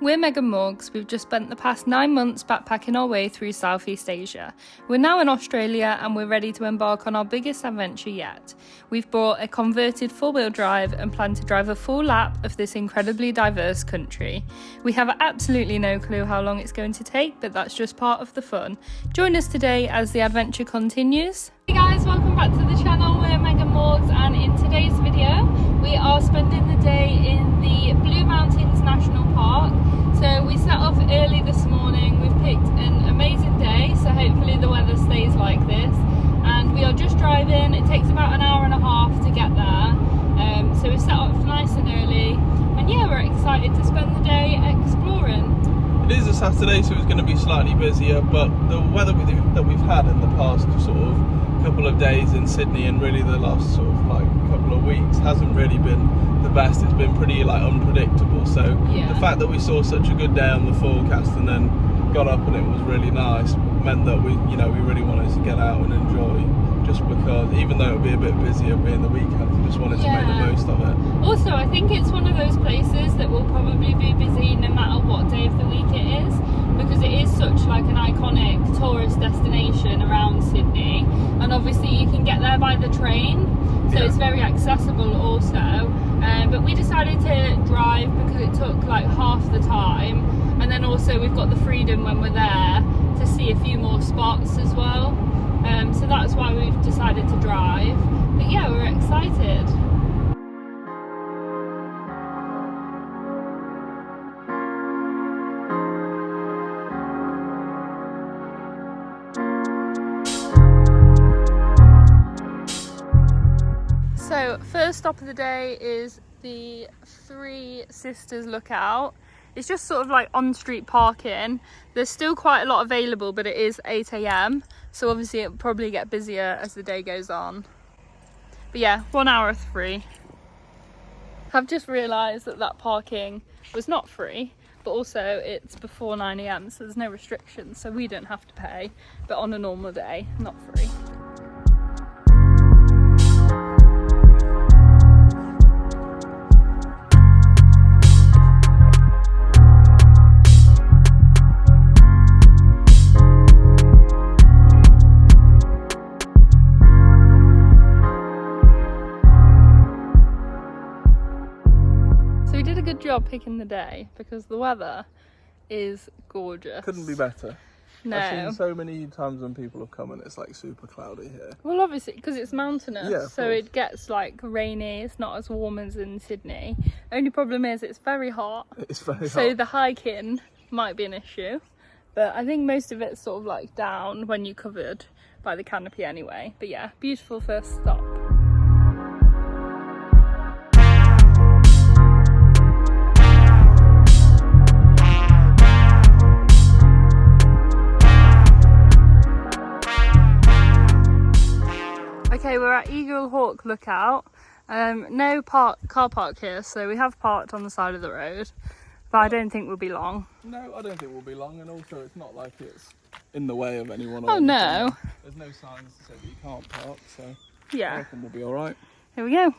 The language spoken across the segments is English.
We're Meg and Morgs. We've just spent the past 9 months backpacking our way through Southeast Asia. We're now in Australia and we're ready to embark on our biggest adventure yet. We've bought a converted four-wheel drive and plan to drive a full lap of this incredibly diverse country. We have absolutely no clue how long it's going to take, but that's just part of the fun. Join us today as the adventure continues. Hey guys, welcome back to the channel. We're Meg and Morgs, and in today's video we are spending the day in the Blue Mountains National Park. So we set off early this morning. We've picked an amazing day, so hopefully the weather stays like this, and we are just driving. It takes about an hour and a half to get there, so we set off nice and early, and yeah, we're excited to spend the day exploring. It is a Saturday, so it's going to be slightly busier, but the weather that we've had in the past sort of couple of days in Sydney and really the last sort of like couple of weeks hasn't really been the best. It's been pretty like unpredictable, so yeah. The fact that we saw such a good day on the forecast and then got up and it was really nice meant that we really wanted to get out and enjoy, just because even though it would be a bit busier being the weekend, we just wanted to make the most of it. Also, I think it's one of those places that will probably be busy no matter what day of the week it is, because it is such like an iconic tourist destination around Sydney, and obviously you can get there by the train, so it's very accessible also, but we decided to drive because it took like half the time, and then also we've got the freedom when we're there to see a few more spots as well, so that's why we've decided to drive. But yeah, we're excited. So first stop of the day is the Three Sisters Lookout. It's just sort of like on-street parking. There's still quite a lot available, but it is 8 AM, so obviously it'll probably get busier as the day goes on. But yeah, 1 hour free. I've just realised that parking was not free, but also it's before 9 AM, so there's no restrictions, so we don't have to pay, but on a normal day, not free. So we did a good job picking the day because the weather is gorgeous. Couldn't be better. No. I've seen so many times when people have come and it's like super cloudy here. Well, obviously because it's mountainous, yeah, so it gets like rainy. It's not as warm as in Sydney. Only problem is it's very hot. It's very hot. So the hiking might be an issue, but I think most of it's sort of like down when you're covered by the canopy anyway. But yeah, beautiful first stop. Okay, we're at Eagle Hawk Lookout. No car park here, so we have parked on the side of the road, but I don't think we'll be long. No, I don't think we'll be long, and also it's not like it's in the way of anyone. Oh no. There's no signs to say that you can't park, so yeah, I reckon we'll be alright. Here we go.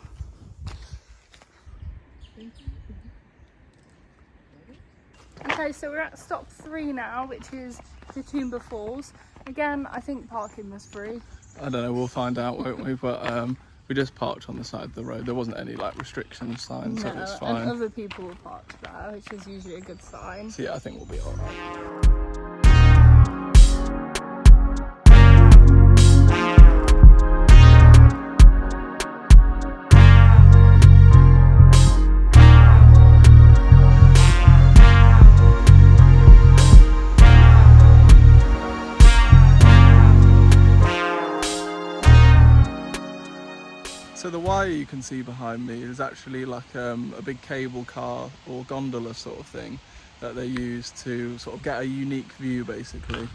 Okay, so we're at stop 3 now, which is Katoomba Falls. Again, I think parking was free. I don't know, we'll find out, won't we? But we just parked on the side of the road. There wasn't any like restriction signs, so it's fine. And other people were parked there, which is usually a good sign. So yeah, I think we'll be alright. So the wire you can see behind me is actually like a big cable car or gondola sort of thing that they use to sort of get a unique view basically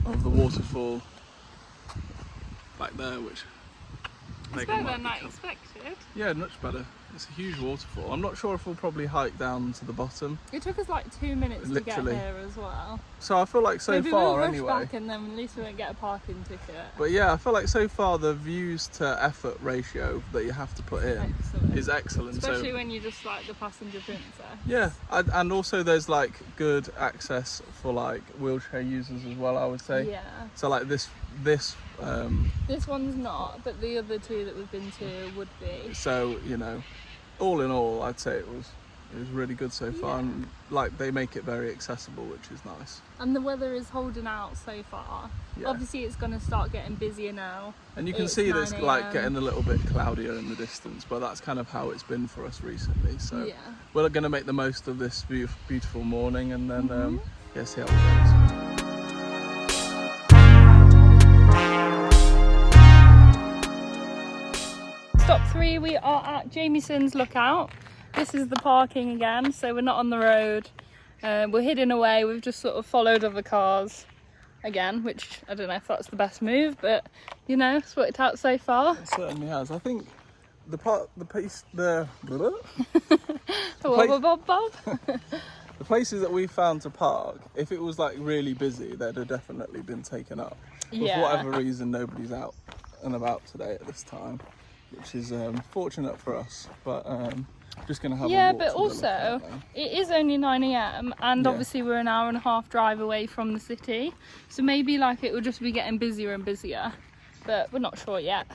of the waterfall back there, which it's better than I expected. Yeah, much better. It's a huge waterfall. I'm not sure if we'll probably hike down to the bottom. It took us like 2 minutes Literally. to get here as well. So I feel like so Maybe far we'll rush anyway. back and then at least we won't get a parking ticket. But yeah, I feel like so far the views to effort ratio that you have to put in is excellent. Especially when you're just like the passenger princess. Yeah, and also there's like good access for like wheelchair users as well, I would say. Yeah. So like this one's not, but the other two that we've been to would be. So, you know, all in all, I'd say it was really good so far, and like they make it very accessible, which is nice. And the weather is holding out so far. Yeah. Obviously it's going to start getting busier now. And you can see this like getting a little bit cloudier in the distance, but that's kind of how it's been for us recently. So we're going to make the most of this beautiful morning, and then see how it goes. Stop 3, we are at Jamieson's Lookout. This is the parking again, so we're not on the road. We're hidden away, we've just sort of followed other cars again, which I don't know if that's the best move, but you know, it's worked out so far. It certainly has. I think the places that we found to park, if it was like really busy, they'd have definitely been taken up. For whatever reason, nobody's out and about today at this time, which is fortunate for us, but just gonna have a walk. But also it is only 9 AM and obviously we're an hour and a half drive away from the city, so maybe like it will just be getting busier and busier, but we're not sure yet.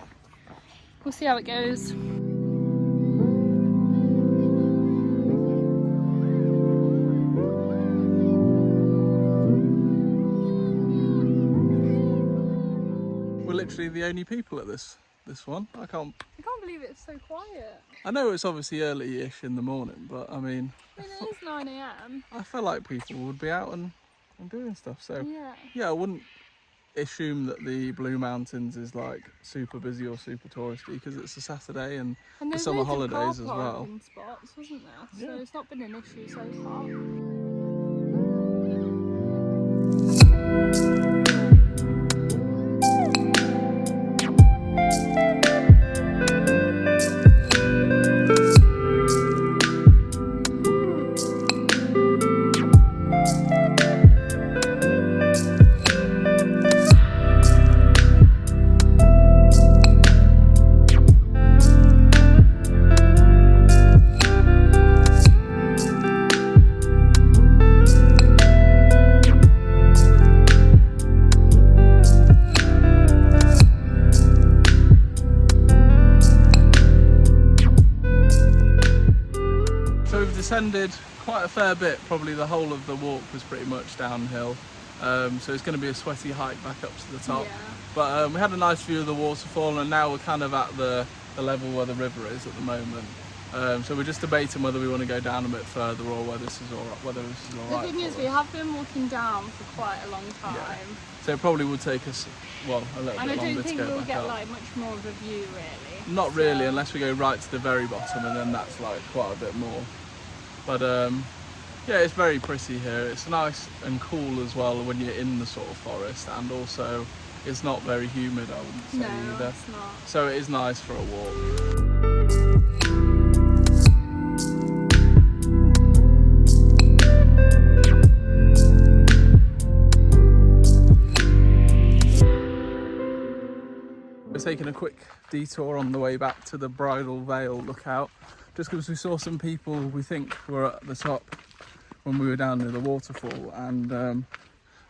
We'll see how it goes. We're literally the only people at this one. I can't believe it's so quiet. I know it's obviously early-ish in the morning, but I mean it is 9 AM. I feel like people would be out and doing stuff, so yeah, I wouldn't assume that the Blue Mountains is like super busy or super touristy, because it's a Saturday and the summer holidays as well. Spots, wasn't there? So it's not been an issue so far. Descended quite a fair bit, probably the whole of the walk was pretty much downhill, so it's going to be a sweaty hike back up to the top, but we had a nice view of the waterfall, and now we're kind of at the level where the river is at the moment, so we're just debating whether we want to go down a bit further or whether this is all right. The thing is, we have been walking down for quite a long time, so it probably would take us a little bit longer to go back up. And I don't think we'll get like much more of a view really. Not really, unless we go right to the very bottom, and then that's like quite a bit more. But yeah, it's very pretty here. It's nice and cool as well when you're in the sort of forest, and also it's not very humid, I wouldn't say either. It's not. So it is nice for a walk. We're taking a quick detour on the way back to the Bridal Veil Lookout, just because we saw some people we think were at the top when we were down near the waterfall, and I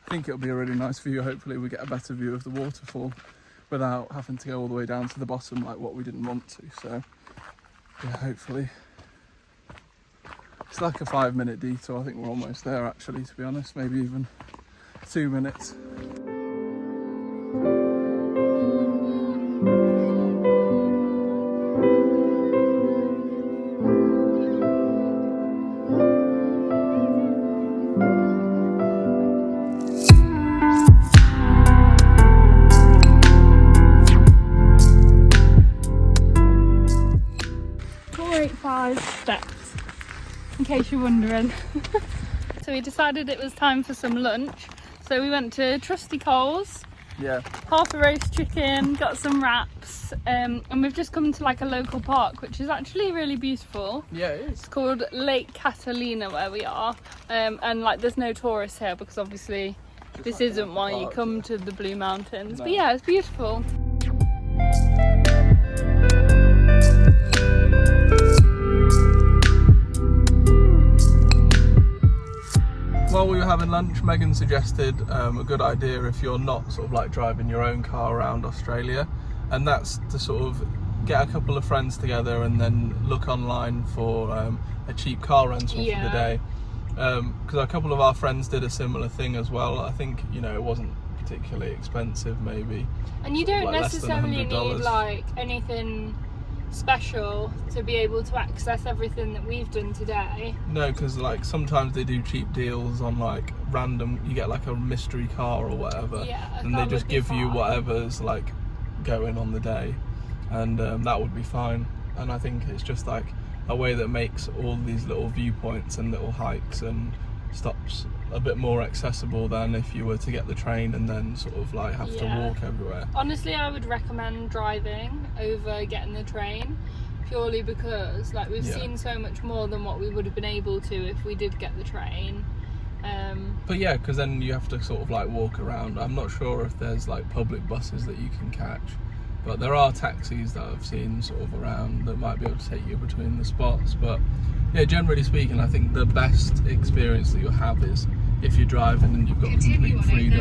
think it'll be a really nice view. Hopefully we get a better view of the waterfall without having to go all the way down to the bottom like what we didn't want to. So yeah, hopefully. It's like a 5-minute detour. I think we're almost there actually, to be honest, maybe even 2 minutes. Steps, in case you're wondering. So we decided it was time for some lunch, so we went to Trusty Coles, Yeah. Half a roast chicken, got some wraps, and we've just come to like a local park, which is actually really beautiful. Yeah, it is. It's called Lake Catalina where we are, and like there's no tourists here because obviously this isn't why you come to the Blue Mountains. No. But yeah, it's beautiful. While we were having lunch, Megan suggested a good idea if you're not sort of like driving your own car around Australia, and that's to sort of get a couple of friends together and then look online for a cheap car rental for the day. Because a couple of our friends did a similar thing as well. I think, you know, it wasn't particularly expensive maybe. And you don't like necessarily need like anything special to be able to access everything that we've done today. No, because like sometimes they do cheap deals on like random, you get like a mystery car or whatever, and they just give you whatever's like going on the day, and that would be fine. And I think it's just like a way that makes all these little viewpoints and little hikes and stops a bit more accessible than if you were to get the train and then sort of like have to walk everywhere. Honestly, I would recommend driving over getting the train, purely because like we've seen so much more than what we would have been able to if we did get the train. But yeah, because then you have to sort of like walk around. I'm not sure if there's like public buses that you can catch, but there are taxis that I've seen sort of around that might be able to take you between the spots. But yeah, generally speaking, I think the best experience that you'll have is if you're driving and you've got complete freedom. We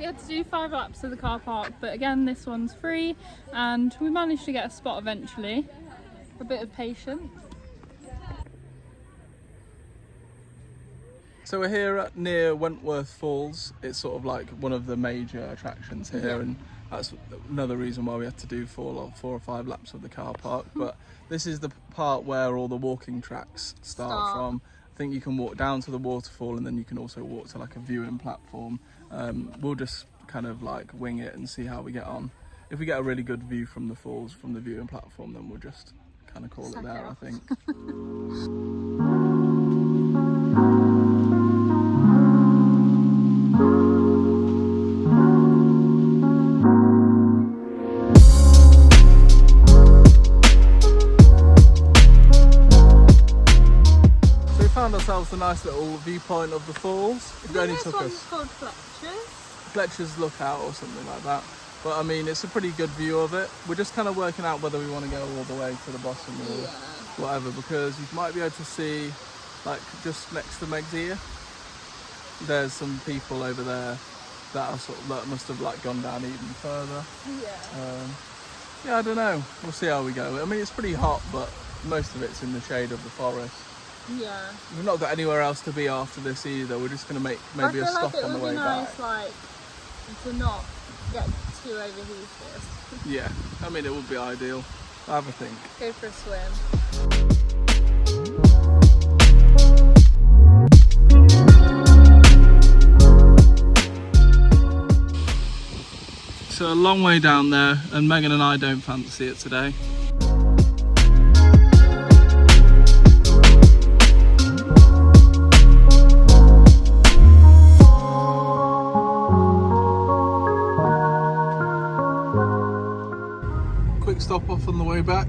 had to do 5 laps of the car park, but again this one's free and we managed to get a spot eventually. A bit of patience. So we're here near Wentworth Falls. It's sort of like one of the major attractions here, and that's another reason why we had to do 4 or 5 laps of the car park. But this is the part where all the walking tracks start from. I think you can walk down to the waterfall, and then you can also walk to like a viewing platform. We'll just kind of like wing it and see how we get on. If we get a really good view from the falls, from the viewing platform, then we'll just kind of call it there, I think. Found ourselves a nice little viewpoint of the falls. It only took us. Called Fletcher's. Fletcher's Lookout or something like that. But I mean, it's a pretty good view of it. We're just kind of working out whether we want to go all the way to the bottom or whatever, because you might be able to see, like just next to Meg's ear, there's some people over there that are that must have like gone down even further. Yeah, I don't know. We'll see how we go. I mean, it's pretty hot, but most of it's in the shade of the forest. Yeah. We've not got anywhere else to be after this either. We're just going to make maybe a stop on the way back. I feel like it would be nice, like, to not get too overheated. Yeah, I mean, it would be ideal. Have a think. Go for a swim. So a long way down there, and Megan and I don't fancy it today. Stop off on the way back.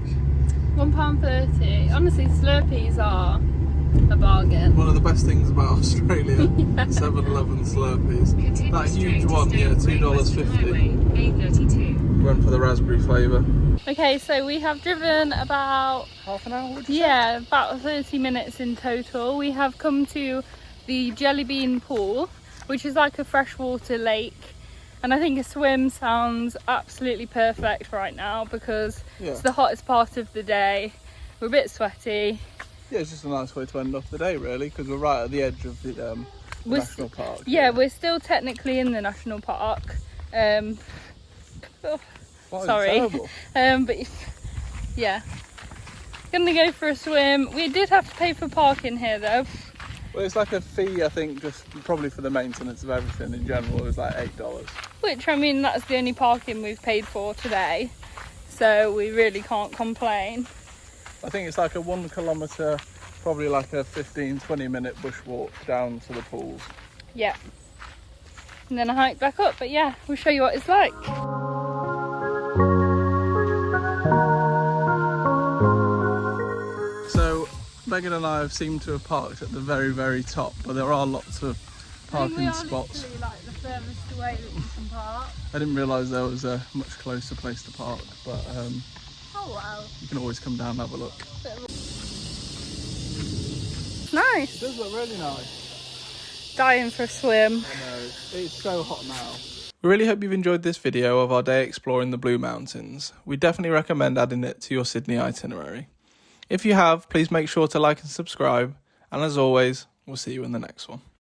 £1.30. Honestly, Slurpees are a bargain. One of the best things about Australia, 7-Eleven Slurpees. That huge one, $2.50. Went for the raspberry flavour. Okay, so we have driven about half an hour, would you say? Yeah, about 30 minutes in total. We have come to the Jelly Bean Pool, which is like a freshwater lake. And I think a swim sounds absolutely perfect right now because it's the hottest part of the day. We're a bit sweaty. Yeah, it's just a nice way to end off the day, really, because we're right at the edge of the national park. Yeah, we're still technically in the national park. Sorry. But yeah, gonna go for a swim. We did have to pay for parking here though. Well, it's like a fee, I think, just probably for the maintenance of everything in general. It was like $8. Which, I mean, that's the only parking we've paid for today, so we really can't complain. I think it's like a 1 kilometre, probably like a 15-20 minute bush walk down to the pools. Yeah. And then a hike back up, but yeah, we'll show you what it's like. So Megan and I have seemed to have parked at the very, very top, but there are lots of parking spots. Literally like the furthest away that you can park. I didn't realise there was a much closer place to park, but Oh wow. you can always come down and have a look. Nice. It does look really nice. Dying for a swim. I know, it's so hot now. We really hope you've enjoyed this video of our day exploring the Blue Mountains. We definitely recommend adding it to your Sydney itinerary. If you have, please make sure to like and subscribe, and as always, we'll see you in the next one.